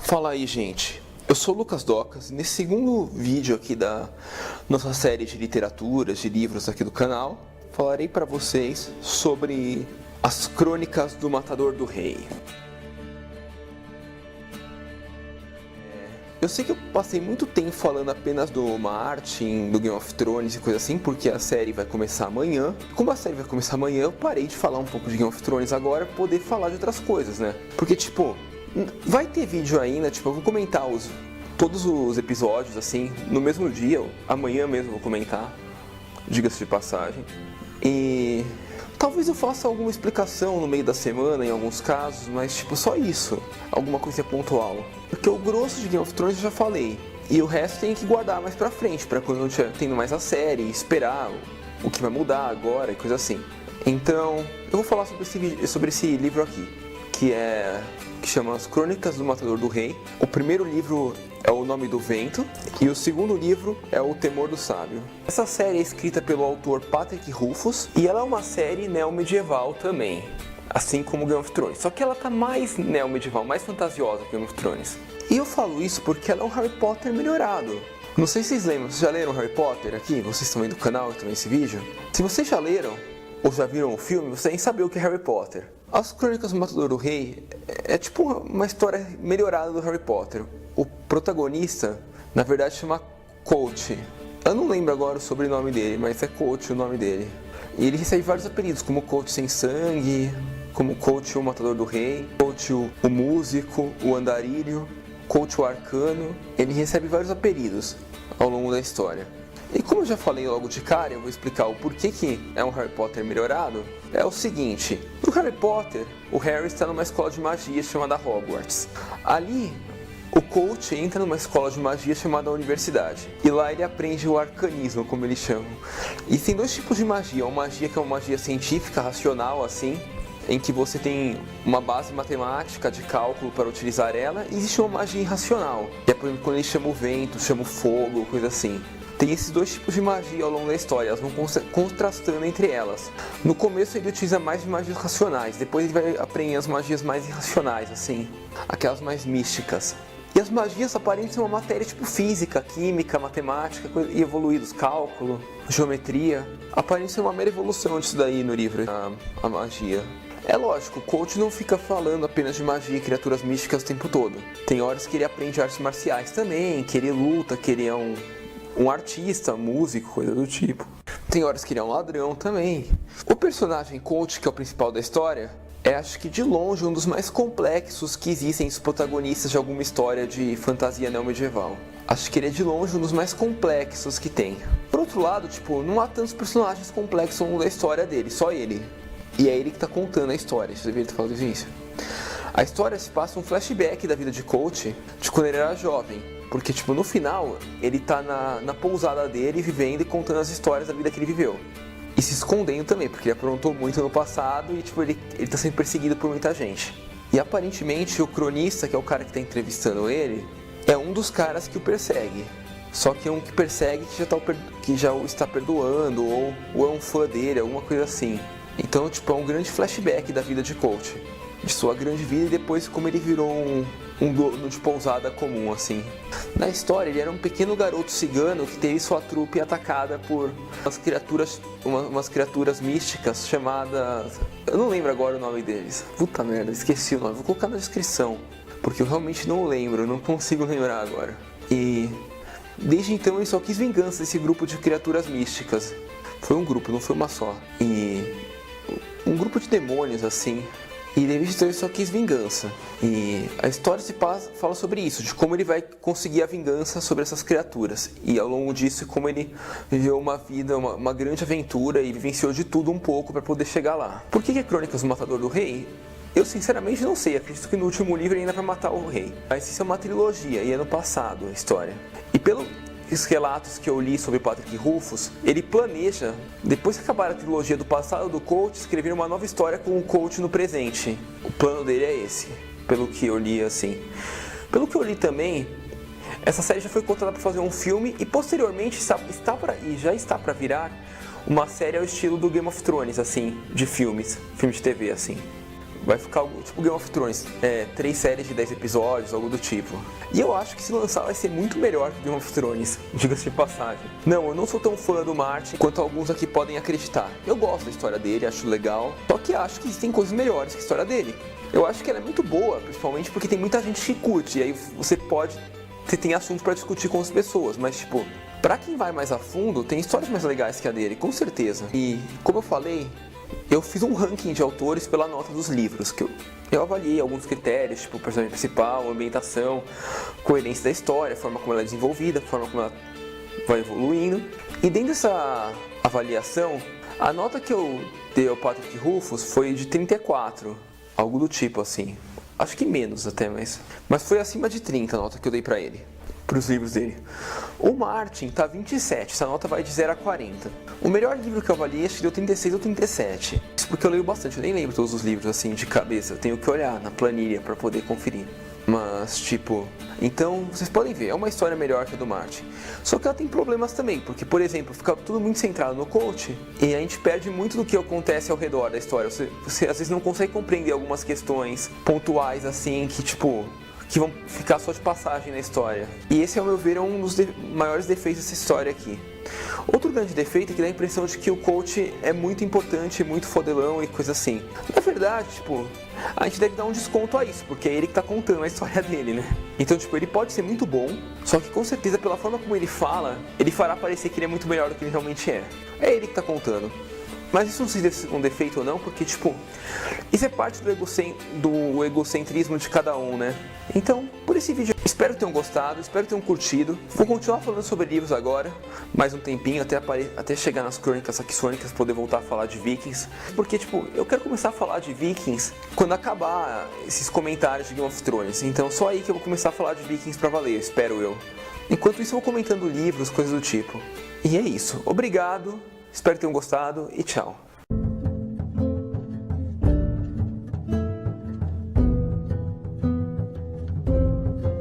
Fala aí, gente. Eu sou o Lucas Docas e nesse segundo vídeo aqui da nossa série de literaturas, de livros aqui do canal, falarei para vocês sobre as Crônicas do Matador do Rei. Eu sei que eu passei muito tempo falando apenas do Martin, do Game of Thrones e coisa assim, porque a série vai começar amanhã. Como a série vai começar amanhã, eu parei de falar um pouco de Game of Thrones agora para poder falar de outras coisas, né? Porque, vai ter vídeo ainda, eu vou comentar todos os episódios, assim, no mesmo dia, amanhã mesmo vou comentar, diga-se de passagem. E talvez eu faça alguma explicação no meio da semana, em alguns casos, mas, só isso, alguma coisa pontual. Porque o grosso de Game of Thrones eu já falei, e o resto tem que guardar mais pra frente, pra quando eu estiver tendo mais a série, esperar o que vai mudar agora e coisa assim. Então, eu vou falar sobre esse livro aqui, que chama As Crônicas do Matador do Rei. O primeiro livro é O Nome do Vento e o segundo livro é O Temor do Sábio. Essa série é escrita pelo autor Patrick Rothfuss e ela é uma série neo-medieval também, assim como Game of Thrones, só que ela tá mais neo-medieval, mais fantasiosa que Game of Thrones. E eu falo isso porque ela é um Harry Potter melhorado. Não sei se vocês lembram, vocês já leram Harry Potter aqui? Vocês estão aí do canal, estão nesse vídeo? Se vocês já leram ou já viram o filme, vocês nem sabem o que é Harry Potter. As Crônicas do Matador do Rei é tipo uma história melhorada do Harry Potter. O protagonista, na verdade, chama Coach. Eu não lembro agora o sobrenome dele, mas é Coach o nome dele. E ele recebe vários apelidos, como Coach Sem Sangue, como Coach o Matador do Rei, Coach o Músico, o Andarilho, Coach o Arcano. Ele recebe vários apelidos ao longo da história. E como eu já falei logo de cara, eu vou explicar o porquê que é um Harry Potter melhorado. É o seguinte, no Harry Potter, o Harry está numa escola de magia chamada Hogwarts. Ali, o Coach entra numa escola de magia chamada Universidade. E lá ele aprende o arcanismo, como eles chamam. E tem dois tipos de magia. Uma magia que é uma magia científica, racional, assim, em que você tem uma base matemática de cálculo para utilizar ela. E existe uma magia irracional, que é por exemplo quando ele chama o vento, chama o fogo, coisa assim. Tem esses dois tipos de magia ao longo da história, elas vão contrastando entre elas. No começo ele utiliza mais de magias racionais, depois ele vai aprender as magias mais irracionais, assim, aquelas mais místicas. E as magias aparentam ser uma matéria tipo física, química, matemática e evoluídos, cálculo, geometria. Aparentam ser uma mera evolução disso daí no livro, a magia. É lógico, o Coach não fica falando apenas de magia e criaturas místicas o tempo todo. Tem horas que ele aprende artes marciais também, que ele luta, que ele é um artista, músico, coisa do tipo. Tem horas que ele é um ladrão também. O personagem Coach, que é o principal da história, é acho que de longe um dos mais complexos que existem os protagonistas de alguma história de fantasia neomedieval. Acho que ele é de longe um dos mais complexos que tem. Por outro lado, não há tantos personagens complexos ao longo da história dele, só ele. E é ele que tá contando a história, você deveria ter falado isso. A história se passa um flashback da vida de Coach, de quando ele era jovem. Porque, no final, ele tá na pousada dele, vivendo e contando as histórias da vida que ele viveu. E se escondendo também, porque ele aprontou muito no passado e, ele tá sendo perseguido por muita gente. E, aparentemente, o cronista, que é o cara que tá entrevistando ele, é um dos caras que o persegue. Só que é um que persegue que já o está perdoando, ou é um fã dele, alguma coisa assim. Então, é um grande flashback da vida de Coach. De sua grande vida e depois como ele virou um dono de pousada comum, assim. Na história, ele era um pequeno garoto cigano que teve sua trupe atacada por umas criaturas místicas chamadas... Eu não lembro agora o nome deles. Puta merda, esqueci o nome. Vou colocar na descrição, porque eu realmente não lembro, não consigo lembrar agora. E desde então ele só quis vingança desse grupo de criaturas místicas. Foi um grupo, não foi uma só. E um grupo de demônios, assim. E desde então ele só quis vingança. E a história fala sobre isso, de como ele vai conseguir a vingança sobre essas criaturas. E ao longo disso, como ele viveu uma vida, uma grande aventura e vivenciou de tudo um pouco para poder chegar lá. Por que é Crônicas do Matador do Rei? Eu sinceramente não sei, acredito que no último livro ele ainda vai matar o rei. Mas isso é uma trilogia e é no passado a história. E pelos relatos que eu li sobre Patrick Rothfuss, ele planeja, depois que acabar a trilogia do passado do Coach, escrever uma nova história com o Coach no presente. O plano dele é esse, pelo que eu li assim. Pelo que eu li também, essa série já foi contratada para fazer um filme e posteriormente já está para virar uma série ao estilo do Game of Thrones, assim, de filme de TV, assim. Vai ficar algo tipo Game of Thrones, 3 séries de 10 episódios, algo do tipo. E eu acho que se lançar vai ser muito melhor que Game of Thrones, diga-se de passagem. Não, eu não sou tão fã do Martin quanto alguns aqui podem acreditar. Eu gosto da história dele, acho legal, só que acho que existem coisas melhores que a história dele. Eu acho que ela é muito boa, principalmente porque tem muita gente que curte, e aí você tem assunto pra discutir com as pessoas, mas tipo, pra quem vai mais a fundo, tem histórias mais legais que a dele, com certeza. E, como eu falei, eu fiz um ranking de autores pela nota dos livros, que eu avaliei alguns critérios, tipo personagem principal, ambientação, coerência da história, forma como ela é desenvolvida, forma como ela vai evoluindo. E dentro dessa avaliação, a nota que eu dei ao Patrick Rothfuss foi de 34, algo do tipo assim. Acho que menos até, mas foi acima de 30 a nota que eu dei pra ele, pros livros dele. O Martin tá 27, essa nota vai de 0 a 40. O melhor livro que eu avaliei acho que deu 36 ou 37. Isso porque eu leio bastante, eu nem lembro todos os livros assim de cabeça, eu tenho que olhar na planilha pra poder conferir. Mas, tipo, então vocês podem ver, é uma história melhor que a do Martin. Só que ela tem problemas também, porque, por exemplo, fica tudo muito centrado no coach e a gente perde muito do que acontece ao redor da história. Você às vezes não consegue compreender algumas questões pontuais, assim, que, tipo, que vão ficar só de passagem na história. E esse, ao meu ver, é um dos maiores defeitos dessa história aqui. Outro grande defeito é que dá a impressão de que o coach é muito importante, muito fodelão e coisa assim. Na verdade, tipo, a gente deve dar um desconto a isso, porque é ele que tá contando a história dele, né? Então, tipo, ele pode ser muito bom, só que com certeza pela forma como ele fala, ele fará parecer que ele é muito melhor do que ele realmente é. É ele que tá contando. Mas isso não sei se é um defeito ou não, porque, tipo, isso é parte do egocentrismo de cada um, né? Então, por esse vídeo, espero que tenham gostado, espero que tenham curtido. Vou continuar falando sobre livros agora, mais um tempinho, até chegar nas crônicas saxônicas, poder voltar a falar de Vikings. Porque, tipo, eu quero começar a falar de Vikings quando acabar esses comentários de Game of Thrones. Então, só aí que eu vou começar a falar de Vikings pra valer, espero eu. Enquanto isso, eu vou comentando livros, coisas do tipo. E é isso. Obrigado. Espero que tenham gostado e tchau.